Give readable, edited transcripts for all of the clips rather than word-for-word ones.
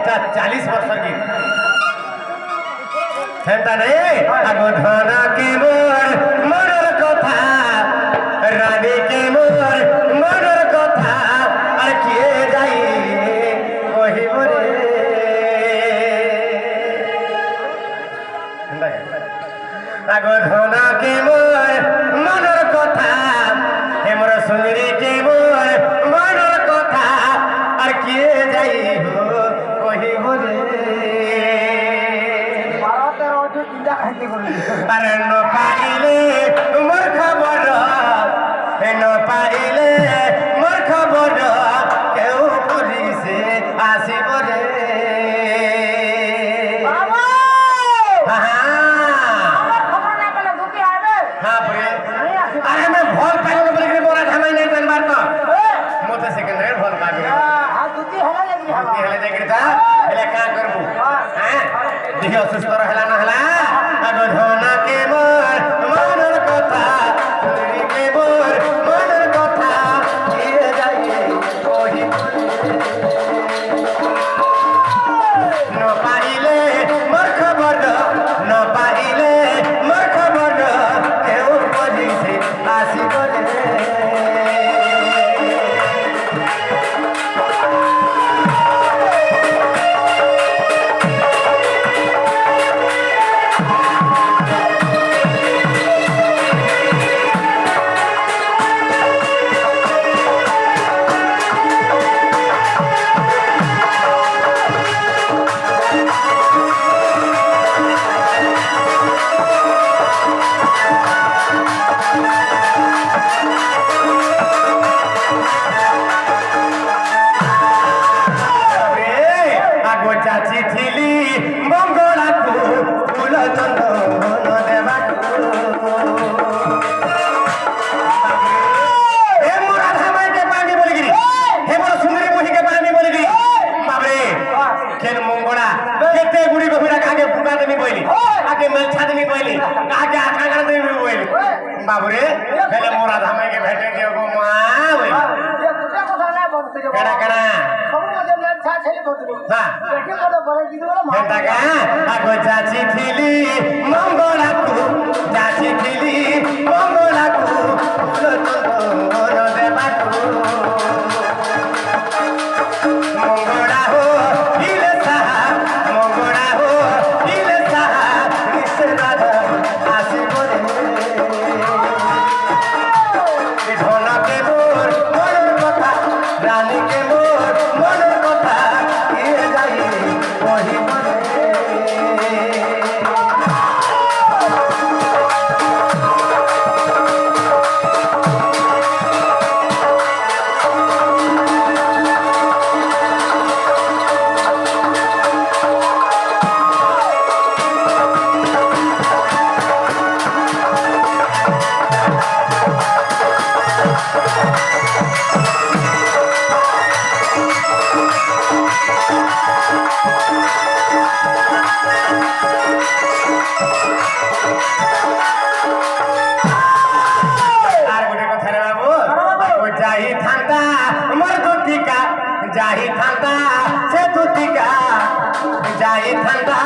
এটা 40 বছর গীত সেটা নেই আগো ধনা কে মোর মনের কথা রানী কে মোর মনের কথা আর কে যাই কহিব রে আগো ধনা কে মোর মনের কথা হে মোর সুন্দরী কে মোর মনের কথা আর কে যাই কহিব রে আরে ন পাইলে মোর খবর ন পাইলে মোর খবর কেউ পুলিশে আসিব রে আরে আমি ভল পাইব বলে মোরা ধামাই নাই জানবার তো মতে সেকেন্ড রে ভল পাবি হেলে দেখি তা হেলে কা করবু হ্যাঁ দেখি অসুস্থ রহলা না হলা আগো ধনা কে মোর মনের কথা তুই কে মোর মনের কথা দিয়ে যাই কহি ন পাইলে মোর খবর ন পাইলে মোর খবর কেউ বলিছে আসিব রে চাচি ছিলি মঙ্গলাকু ফুল চন্দন দেবাকু হে মোরা ধামাইকে পানি বলিগিরি হে মোরা সুন্দরী মহিকে পানি বলিগিরি বাবরে কেন মঙ্গলা কেতে গুড়ি গভীরা কাকে ফুটা দেবি বইলি কাকে মেলছা দেবি বইলি কাকে আকাঙ্ক্ষা দেবি বইলি বাবরে হেলে মোরা ধামাইকে ভেটে দিও গো মা বইলি কেনা কেনা আগো চাচি ছিলি মঙ্গলাকু চাচি ছিলি মঙ্গলাকু চন্দন দেবাকু মঙ্গলা হো হিলে সাহা মঙ্গলা হো হিলে সাহা নিশে রাধা আসিব রে ধনকে মোর মনের কথা রানীকে মোর মনের কথা কে যাই কহিব রে जाही थांता से दुतिका जाही थांता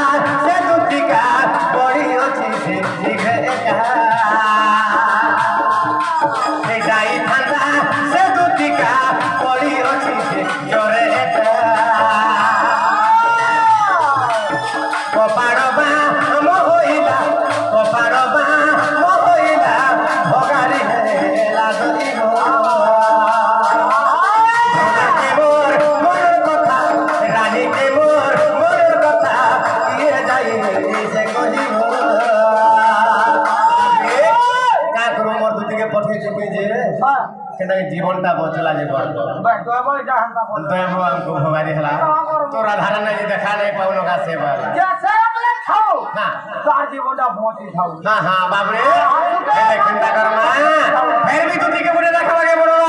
से दुतिका बड़ी अच्छी से जिघे जाही थांता से दुतिका बड़ी अच्छी से जोरे कपाड़बा मोहिला कपाड़बा मोहिला भगारी हेला दई हो জীবনটা বচলা জীবন দয়াবু ভোগারি হলা তোরা ধারা নাই দেখা নাই পাউন গাছে বালা জীবনটা বচি থাও হ্যাঁ হ্যাঁ বাবরে চিন্তা কর মা ফের भी तुझी के बुरे देखा लगे बड़ो